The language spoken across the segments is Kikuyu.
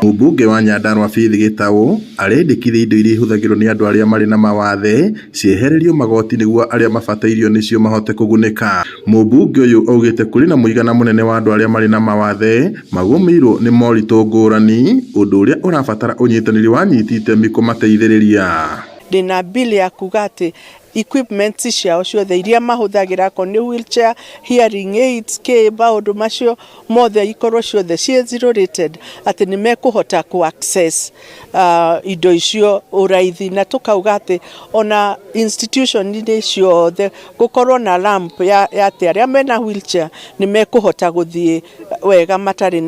Mũmbunge wa Nyandarua Faith Gitau arendekithia indo iria ihũthagĩrwo nĩ andũ arĩa marĩ na mawathe ciehererio magoti nĩguo arĩa mabatairio nĩcio mahote kũgunĩka. Mũmbunge ũyũ augĩte kũrĩ na mũigana mũnene wa andũ arĩa marĩ na mawathe magũmĩirwo nĩ moritũ ngũrani, ũndũ ũrĩa ũrabatara ũnyitanĩri wa anyiti itemi kũmateithĩrĩria. Ndĩna bill ya kuga atĩ equipment ciao ciothe iria mahũthagĩra ko nĩ wheelchair, hearing aids, maũndũ macio mothe ikorwo ciothe ciĩ zero rated, atĩ nĩ mekũhota ku access indo icio ũraithi, na tũkauga atĩ ona institution-inĩ ciothe gũkorwo na ramp ya atĩ arĩa mena wheelchair nĩ mekũhota gũthiĩ wega matarĩ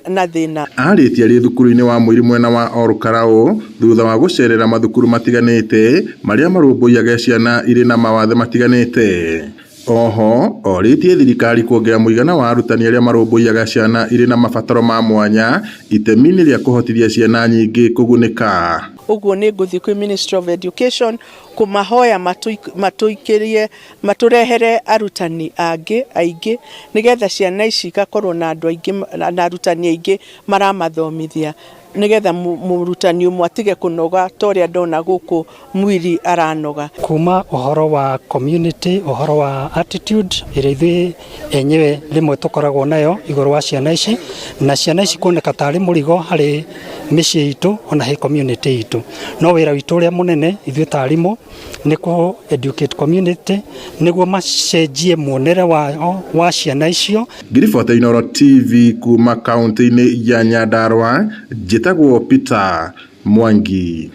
na thĩna. Arĩtie arĩ thukuru-inĩ wa Mũiri mwena wa Olkarau thutha wa gũcerera mathukuru matiganĩte marĩa marũmbũiyaga ciana irĩ na mawathe matiganĩte. Oho orĩtie thirikari kuongerera mũigana wa arutani arĩa marũmbũiyaga ciana irĩ na mabataro ma mwanya itemi-inĩ rĩa kũhotithia ciana nyingĩ kũgunĩka. Ũguo nĩ ngũthiĩ kwĩ Ministry of Education kũmahoya matũrehere arutani aingĩ nĩgetha ciana ici igakorwo na andũ aingĩ na arutani aingĩ maramathomithia, nĩgetha mũrutani ũmwe atige kũnoga ta ũrĩa ndona gũkũ Mwiri aranoga. Kuma ũhoro wa community, ũhoro wa attitude ĩrĩa ithuĩ enyewe rĩmwe tũkoragwo nayo igũrũ wa ciana ici, na ciana ici kuoneka tarĩ mũrigo harĩ mĩciĩ itũ ona he community itũ. No wĩra witũ ũrĩa mũnene ithuĩ ta arimũ nĩ kũ educate community nĩguo macenjie muonere wa ciana icio. Ngiriboti ya Inooro TV kuma kaunti-inĩ ya Nyandarua, njĩtagwo Peter Mwangi.